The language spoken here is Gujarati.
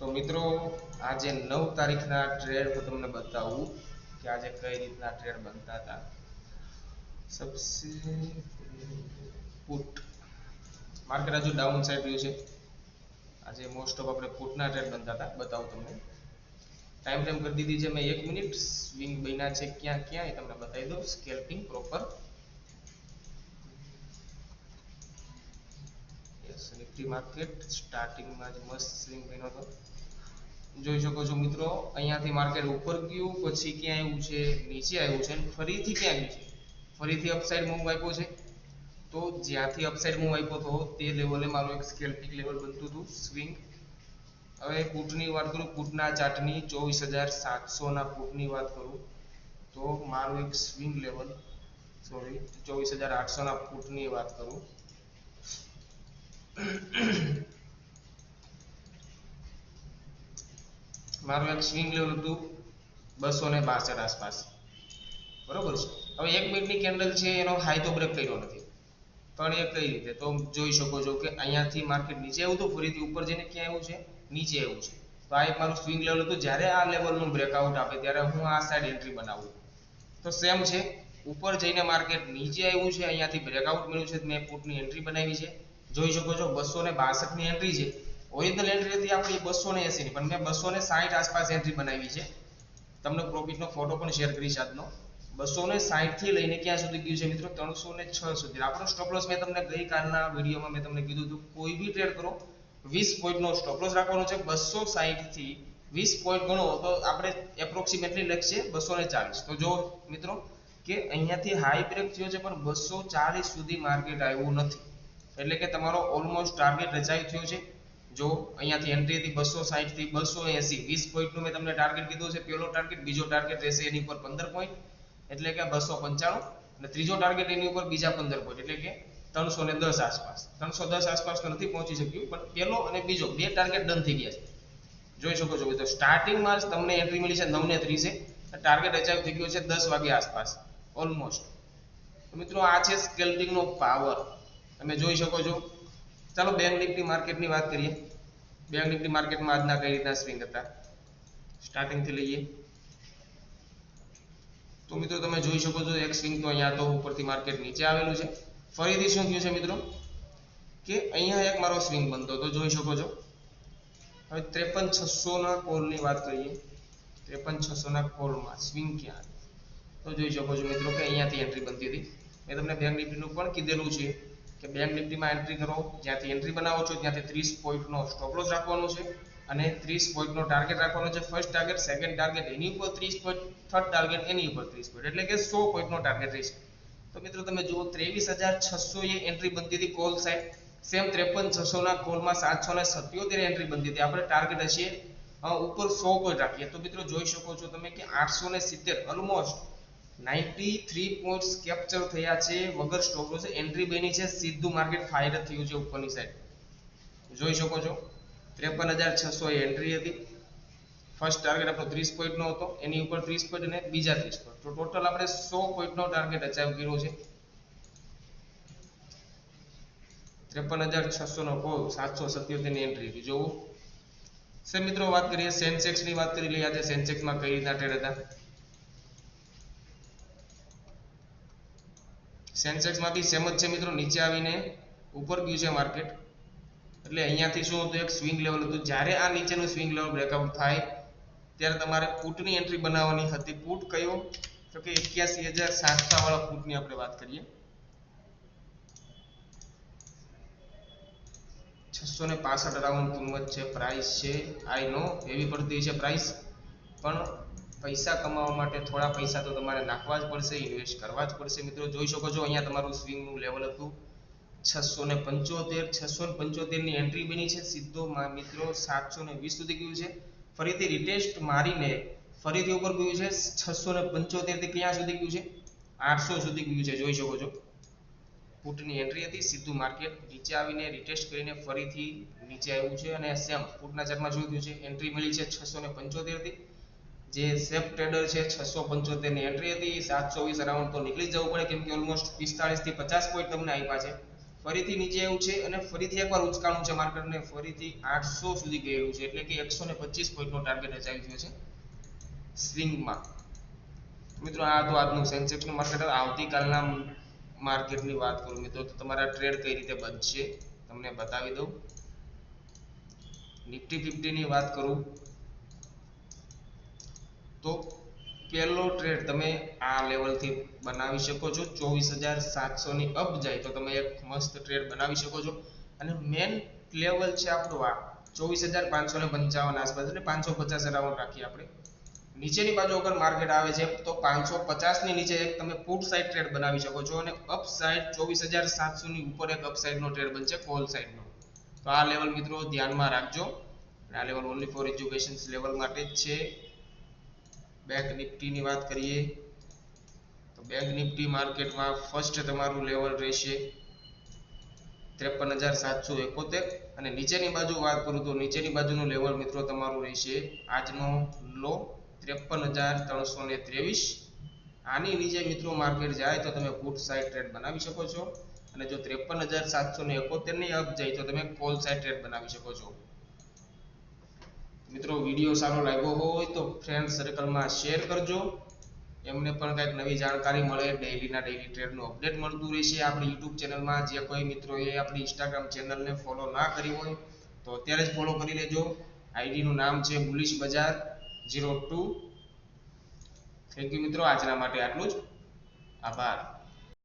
તો મિત્રો આજે 9 તારીખના ટ્રેડ હું તમને બતાવું કે આજે કઈ રીતના ટ્રેડ બનતા હતા. સબસે પુટ માર્કેટ હજુ ડાઉન સાઈડ રહ્યું છે. આજે મોસ્ટ ઓફ આપણે પુટના ટ્રેડ બનતા હતા, બતાવું તમને. ટાઈમ ફ્રેમ કરી દીધી છે મેં 1 મિનિટ. સ્વિંગ બન્યા છે ક્યાં ક્યાં એ તમને બતાવી દઉં. સ્કેલ્પિંગ પ્રોપર નિફ્ટી માર્કેટ સ્ટાર્ટિંગમાં જ મસ્ત સ્વિંગ બન્યો હતો. જોઈ શકો છો મિત્રો, અહીંયાથી માર્કેટ ઉપર ગયું, પછી ક્યાં આવ્યું છે, નીચે આવ્યું છે, ફરીથી ક્યાં આવ્યું છે, ફરીથી અપસાઇડ મૂવ આપ્યો છે. તો જ્યાંથી અપસાઇડ મૂવ આપ્યો હતો તે લેવલે મારું એક સ્કેલ્પિંગ લેવલ બનતું હતું સ્વિંગ. હવે પુટની વાત કરું, પુટના ચાર્ટની 24,700 ના પુટની વાત કરું તો મારું એક સ્વિંગ લેવલ 24,800 ના પુટની વાત કરું મારું એક સ્વિંગ લેવલ હતું 262 આસપાસ, બરોબર છે. હવે 1 મિનિટની કેન્ડલ છે, એનો હાઈ તો બ્રેક કર્યો નથી, પણ એ કઈ રીતે તો જોઈ શકો છો કે અહીંયાથી માર્કેટ નીચે આવ્યું હતું, ફરીથી ઉપર જઈને ક્યાં આવ્યું છે, નીચે આવ્યું છે. તો આ એક મારું સ્વિંગ લેવલ હતું. જ્યારે આ લેવલનું બ્રેકઆઉટ આપે ત્યારે હું આ સાઈડ એન્ટ્રી બનાવું. તો સેમ છે, ઉપર જઈને માર્કેટ નીચે આવ્યું છે, અહીંયાથી બ્રેકઆઉટ મળ્યું છે, મેં પુટની એન્ટ્રી બનાવી છે. જોઈ શકો છો 262 ની એન્ટ્રી છે. ઓરિજિનલ એન્ટ્રી હતી આપણી 280 ની, પણ મેં 260 આસપાસ એન્ટ્રી બનાવી છે. તમને પ્રોફિટનો ફોટો પણ શેર કરીશ આજનો. 260 થી લઈને ક્યાં સુધી ગયું છે મિત્રો, 306 સુધી. આપણો સ્ટોપ લોસ મેં તમને ગઈકાલના વિડીયોમાં મેં તમને કીધું હતું, કોઈ બી ટ્રેડ કરો 20 પોઈન્ટનો સ્ટોપ લોસ રાખવાનો છે. 260 થી 20 પોઈન્ટ ગણો તો આપણે એપ્રોક્સિમેટલી લખશે 240. તો જો મિત્રો કે અહીંયાથી હાઈ બ્રેક થયો છે, પણ 240 સુધી માર્કેટ આવ્યું નથી, એટલે કે તમારો ઓલમોસ્ટ ટાર્ગેટ રચાઈ થયો છે. જો અહીંયાથી એન્ટ્રી હતી 260 થી 280, 20 પોઈન્ટનું મેં તમને ટાર્ગેટ કીધું છે. પહેલો ટાર્ગેટ, બીજો ટાર્ગેટ રહેશે એની ઉપર 15 પોઈન્ટ, એટલે કે 295, અને ત્રીજો ટાર્ગેટ એની ઉપર બીજા 15 પોઈન્ટ, એટલે કે 310 આસપાસ. 310 આસપાસ તો નથી પહોંચી શક્યું, પણ પહેલો અને બીજો બે ટાર્ગેટ ડન થઈ ગયા છે. જોઈ શકો છો તો સ્ટાર્ટિંગમાં જ તમને એન્ટ્રી મળી છે 9:30, ટાર્ગેટ અચાવ થઈ ગયો છે 10 વાગ્યા આસપાસ ઓલમોસ્ટ. તો મિત્રો આ છે સ્કેલ્પિંગનો પાવર, તમે જોઈ શકો છો. ચાલો બેંક નિફ્ટી માર્કેટની વાત કરીએ. બેંક નિફ્ટી માર્કેટમાં આજના કઈ રીતના સ્વિંગ હતા, સ્ટાર્ટિંગથી લઈએ તો મિત્રો તમે જોઈ શકો છો એક સ્વિંગ તો અહીંયા તો ઉપરથી માર્કેટ નીચે આવેલું છે. ફરીથી શું થયું છે મિત્રો કે અહીંયા એક મારો સ્વિંગ બનતો તો જોઈ શકો છો. હવે 53,600 ના કોલની વાત કરીએ. 53,600 ના કોલમાં સ્વિંગ ક્યાં, તો જોઈ શકો છો મિત્રો કે અહીંયાથી એન્ટ્રી બનતી હતી. મેં તમને બેંક નિફ્ટીનું પણ કીધેલું છે કે બેંક નિફ્ટીમાં એન્ટ્રી કરો, જ્યાંથી એન્ટ્રી બનાવો છો ત્યાંથી 30 પોઈન્ટનો સ્ટોપ લોસ રાખવાનો છે, અને 30 પોઈન્ટનો ટાર્ગેટ રાખવાનો છે. ફર્સ્ટ ટાર્ગેટ, સેકન્ડ ટાર્ગેટ એની ઉપર 30 પોઈન્ટ, થર્ડ ટાર્ગેટ એની ઉપર 30 પોઈન્ટ, એટલે કે 100 પોઈન્ટનો ટાર્ગેટ રહેશે. તો મિત્રો તમે જુઓ 23,600 એ એન્ટ્રી બનતી હતી કોલ સાઇડ. સેમ 53,600 ના કોલમાં 777 એન્ટ્રી બનતી હતી. આપણે ટાર્ગેટ હશે ઉપર 100 પોઈન્ટ રાખીએ તો મિત્રો જોઈ શકો છો તમે કે 870 ઓલમોસ્ટ 93 પોઈન્ટ્સ કેપ્ચર થયા છે વગર સ્ટોપ લોસ. એન્ટ્રી બની છે, સીધું માર્કેટ ફાયર થયું છે ઉપરની સાઈડ. જોઈ શકો છો 53,600 એ એન્ટ્રી હતી. ફર્સ્ટ ટાર્ગેટ આપણો 30 પોઈન્ટનો હતો, એની ઉપર 30 પોઈન્ટ અને બીજા 30 પોઈન્ટ, તો ટોટલ આપણે 100 પોઈન્ટનો ટાર્ગેટ અચીવ કર્યો છે. 53,600 નો કોલ, 777 ની એન્ટ્રી હતી. જોવું સે મિત્રો વાત કરીએ સેન્સેક્સ ની વાત કરી લઈએ. આજે સેન્સેક્સમાં કઈ રીતના ટ્રેડ હતા. સેન્સેક્સમાં બી સેમ જ છે મિત્રો, નીચે આવીને ઉપર ગયું છે માર્કેટ, એટલે અહીંયાથી શું હતું એક સ્વિંગ લેવલ હતું. જ્યારે આ નીચેનું સ્વિંગ લેવલ બ્રેકઆઉટ થાય ત્યારે તમારે પુટની એન્ટ્રી બનાવવાની હતી. પુટ કયો તો કે 81,700 વાળા પુટની આપણે વાત કરીએ. 665 અરાઉન્ડ કિંમત છે, પ્રાઇસ છે. આઈ નો એવી પડતી છે પ્રાઇસ, પણ પૈસા કમાવા માટે થોડા પૈસા તો તમારે નાખવા જ પડશે, ઇન્વેસ્ટ કરવા જ પડશે. મિત્રો જોઈ શકો છો અહીંયા તમારું સ્વિંગનું લેવલ હતું 675. 675 ની એન્ટ્રી બની છે, સીધો મિત્રો 720 સુધી ગયું છે. ફરીથી રિટેસ્ટ મારીને ફરીથી ઉપર ગયું છે 675 થી ક્યાં સુધી ગયું છે, 800 સુધી ગયું છે. જોઈ શકો છો પુટની એન્ટ્રી હતી, સીધું માર્કેટ નીચે આવીને રિટેસ્ટ કરીને ફરીથી નીચે આવ્યું છે. અને સેમ પુટના ચાર્ટમાં શું થયું છે, એન્ટ્રી મળી છે 675 થી. જે સેફ ટ્રેડર છે 675 ની એન્ટ્રી હતી. 720 અરાઉન્ડ તો નીકળી જવું પડે, કેમ કે ઓલમોસ્ટ 45 થી 50 પોઈન્ટ તમને આપ્યા છે. ફરીથી નીચે આવ્યું છે અને ફરીથી એકવાર ઉચકાણું છે માર્કેટને, ફરીથી 800 સુધી ગયેલું છે, એટલે કે 125 પોઈન્ટનો ટાર્ગેટ અચાવી ગયો છે સ્વિંગમાં. મિત્રો આ તો આજનું સેન્સેક્સનું માર્કેટ. આવતીકાલના માર્કેટની વાત કરું મિત્રો તો તમારા ટ્રેડ કઈ રીતે બનશે તમને બતાવી દઉં. નિફ્ટી 50 ની વાત કરું તો પહેલો ટ્રેડ તમે આ લેવલથી બનાવી શકો છો. 24,700 ની અપ જાય તો તમે એક મસ્ત ટ્રેડ બનાવી શકો છો. અને મેન લેવલ છે આપણું આ 24,555 આસપાસ, એટલે 550 અરાઉન્ડ રાખીએ આપણે. નીચેની બાજુ અગર માર્કેટ આવે છે તો 550 ની નીચે એક તમે પુટ સાઇડ ટ્રેડ બનાવી શકો છો, અને અપ સાઇડ 24,700 ની ઉપર એક અપ સાઇડ નો ટ્રેડ બનશે કોલ સાઇડ નો. તો આ લેવલ મિત્રો ધ્યાનમાં રાખજો. આ level only for education level માટે જ છે. બેંક નિફ્ટી ની વાત કરીએ તો બેંક નિફ્ટી માર્કેટમાં ફર્સ્ટ તમારું લેવલ રહેશે 53,771, અને નીચેની બાજુ વાત કરું તો નીચેની બાજુનું લેવલ મિત્રો તમારું રહેશે આજનો લો 53,323. આની નીચે મિત્રો માર્કેટ જાય તો તમે પુટ સાઇડ ટ્રેડ બનાવી શકો છો, અને જો 53,771 ની અપ જાય તો તમે કોલ સાઇડ ટ્રેડ બનાવી શકો છો. મિત્રો વિડીયો સારો લાગ્યો હોય તો ફ્રેન્ડ સર્કલમાં શેર કરજો, એમને પણ કંઈક નવી જાણકારી મળે. ડેઈલીના ડેઈલી ટ્રેડનું અપડેટ મળતું રહેશે આપણી યુટ્યુબ ચેનલમાં. જે કોઈ મિત્રોએ આપણી ઇન્સ્ટાગ્રામ ચેનલને ફોલો ના કરી હોય તો અત્યારે જ ફોલો કરી લેજો. આઈડીનું નામ છે બુલિશ બજાર 02. થેન્ક યુ મિત્રો, આજના માટે આટલું જ. આભાર.